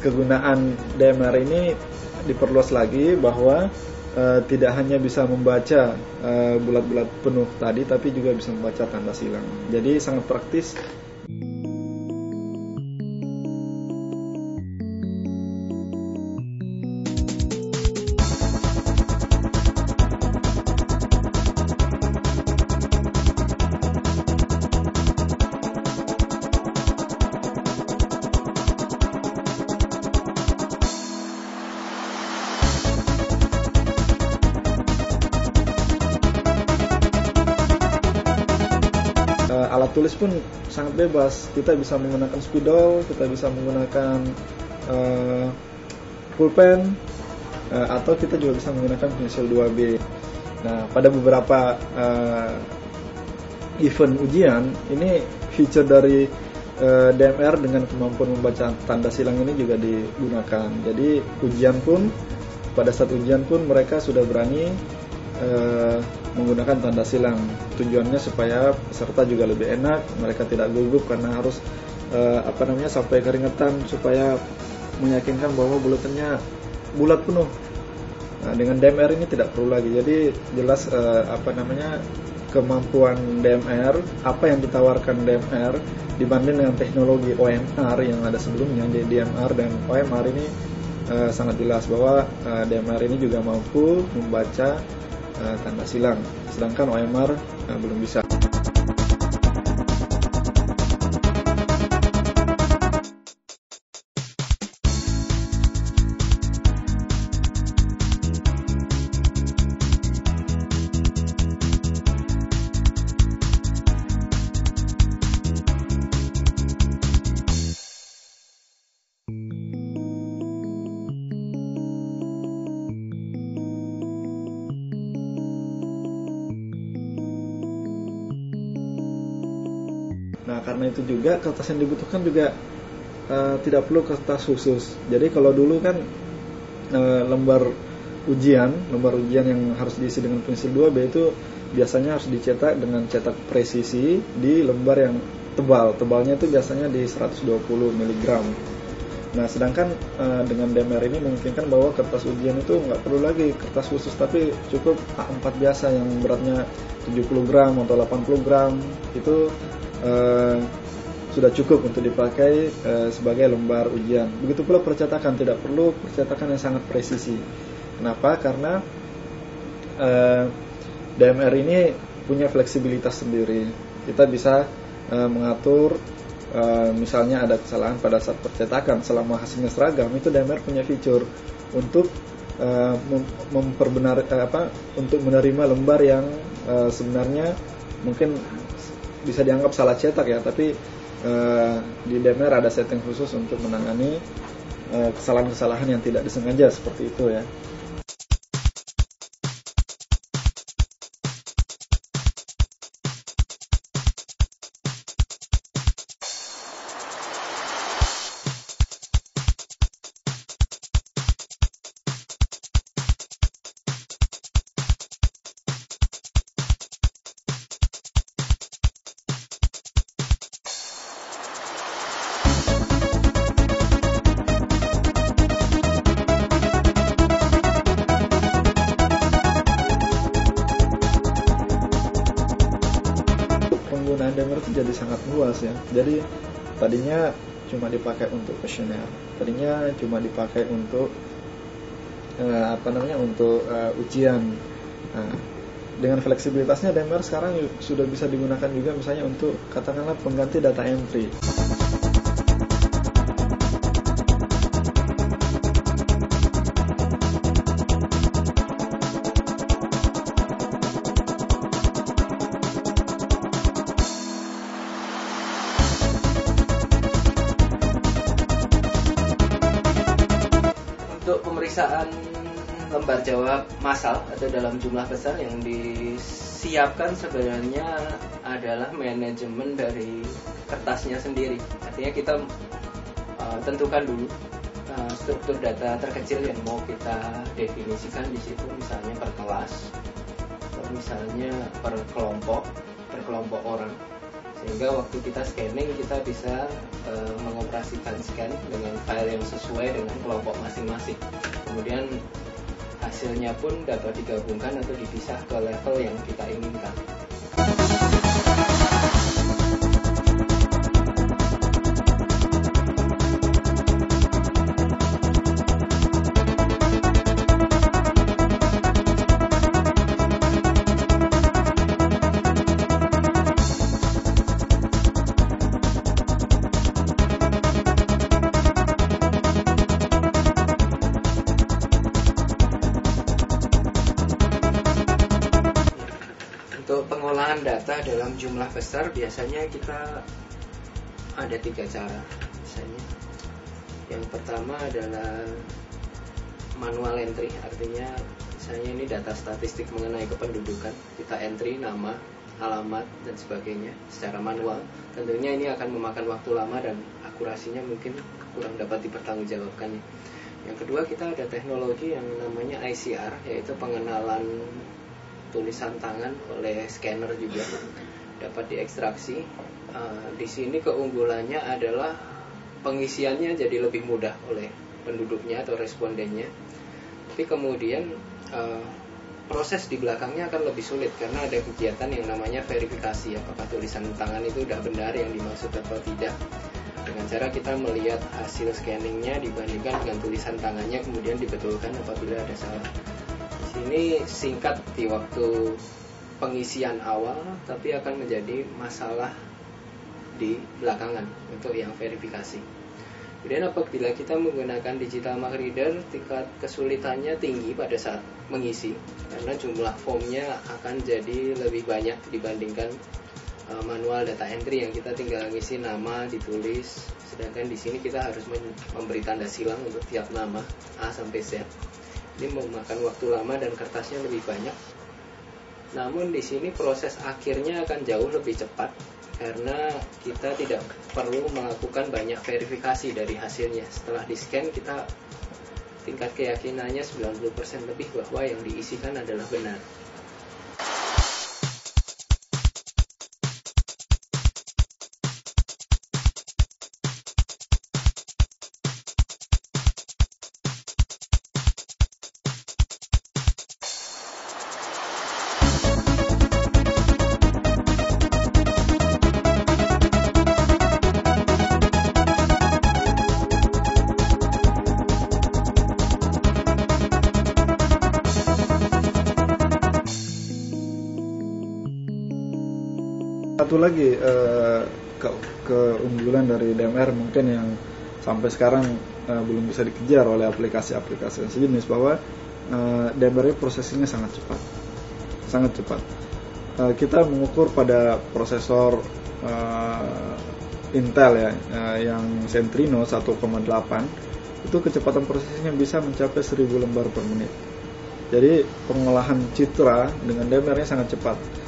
kegunaan DMR ini diperluas lagi bahwa tidak hanya bisa membaca bulat-bulat penuh tadi, tapi juga bisa membaca tanda silang. Jadi sangat praktis. Alat tulis pun sangat bebas. Kita bisa menggunakan spidol, kita bisa menggunakan pulpen, atau kita juga bisa menggunakan pensil 2B. Nah, pada beberapa event ujian, ini feature dari DMR dengan kemampuan membaca tanda silang ini juga digunakan. Jadi pada saat ujian pun mereka sudah berani menggunakan tanda silang. Tujuannya supaya peserta juga lebih enak, mereka tidak gugup karena harus sampai keringetan, supaya meyakinkan bahwa buletannya bulat penuh. Nah, dengan DMR ini tidak perlu lagi. Jadi jelas kemampuan DMR, apa yang ditawarkan DMR dibanding dengan teknologi OMR yang ada sebelumnya. Jadi DMR dan OMR ini sangat jelas bahwa DMR ini juga mampu membaca tanda silang, sedangkan OMR belum bisa. Nah, karena itu juga kertas yang dibutuhkan juga tidak perlu kertas khusus. Jadi kalau dulu kan lembar ujian yang harus diisi dengan pensil 2B itu biasanya harus dicetak dengan cetak presisi di lembar yang tebal. Tebalnya itu biasanya di 120 mg. Nah, sedangkan dengan DMR ini memungkinkan bahwa kertas ujian itu nggak perlu lagi kertas khusus, tapi cukup A4 biasa yang beratnya 70 gram atau 80 gram itu sudah cukup untuk dipakai sebagai lembar ujian. Begitu pula percetakan, tidak perlu percetakan yang sangat presisi. Kenapa? Karena DMR ini punya fleksibilitas sendiri. Kita bisa mengatur, misalnya ada kesalahan pada saat percetakan, selama hasilnya seragam, itu DMR punya fitur untuk untuk menerima lembar yang sebenarnya mungkin bisa dianggap salah cetak ya, tapi di DMR ada setting khusus untuk menangani kesalahan-kesalahan yang tidak disengaja seperti itu ya. Penggunaan DMR itu jadi sangat luas ya. Jadi tadinya cuma dipakai untuk kuesioner, tadinya cuma dipakai untuk ujian. Nah, dengan fleksibilitasnya DMR sekarang sudah bisa digunakan juga misalnya untuk katakanlah pengganti data entry. Untuk pemeriksaan lembar jawab massal atau dalam jumlah besar, yang disiapkan sebenarnya adalah manajemen dari kertasnya sendiri. Artinya kita tentukan dulu struktur data terkecil yang mau kita definisikan di situ, misalnya per kelas atau misalnya per kelompok orang, sehingga waktu kita scanning kita bisa mengoperasikan scan dengan file yang sesuai dengan kelompok masing-masing. Kemudian hasilnya pun dapat digabungkan atau dipisah ke level yang kita inginkan. Untuk pengolahan data dalam jumlah besar biasanya kita ada 3 cara biasanya. Yang pertama adalah manual entry, artinya misalnya ini data statistik mengenai kependudukan, kita entry nama, alamat dan sebagainya secara manual. Tentunya ini akan memakan waktu lama dan akurasinya mungkin kurang dapat dipertanggungjawabkan. Yang kedua, kita ada teknologi yang namanya ICR, yaitu pengenalan tulisan tangan oleh scanner juga dapat diekstraksi. Di sini keunggulannya adalah pengisiannya jadi lebih mudah oleh penduduknya atau respondennya. Tapi kemudian proses di belakangnya akan lebih sulit karena ada kegiatan yang namanya verifikasi, apakah tulisan tangan itu sudah benar yang dimaksud atau tidak. Dengan cara kita melihat hasil scanningnya dibandingkan dengan tulisan tangannya, kemudian dibetulkan apabila ada salah. Ini singkat di waktu pengisian awal, tapi akan menjadi masalah di belakangan untuk yang verifikasi. Kemudian apabila kita menggunakan digital mark reader, tingkat kesulitannya tinggi pada saat mengisi karena jumlah formnya akan jadi lebih banyak dibandingkan manual data entry yang kita tinggal ngisi nama, ditulis. Sedangkan di sini kita harus memberi tanda silang untuk tiap nama A sampai Z. Ini memakan waktu lama dan kertasnya lebih banyak. Namun di sini proses akhirnya akan jauh lebih cepat karena kita tidak perlu melakukan banyak verifikasi dari hasilnya. Setelah di-scan kita tingkat keyakinannya 90% lebih bahwa yang diisikan adalah benar. Satu lagi keunggulan dari DMR mungkin yang sampai sekarang belum bisa dikejar oleh aplikasi-aplikasi sejenis, bahwa DMR prosesingnya sangat cepat. Kita mengukur pada prosesor Intel yang Centrino 1,8 itu kecepatan prosesnya bisa mencapai 1000 lembar per menit. Jadi pengolahan citra dengan DMR-nya sangat cepat.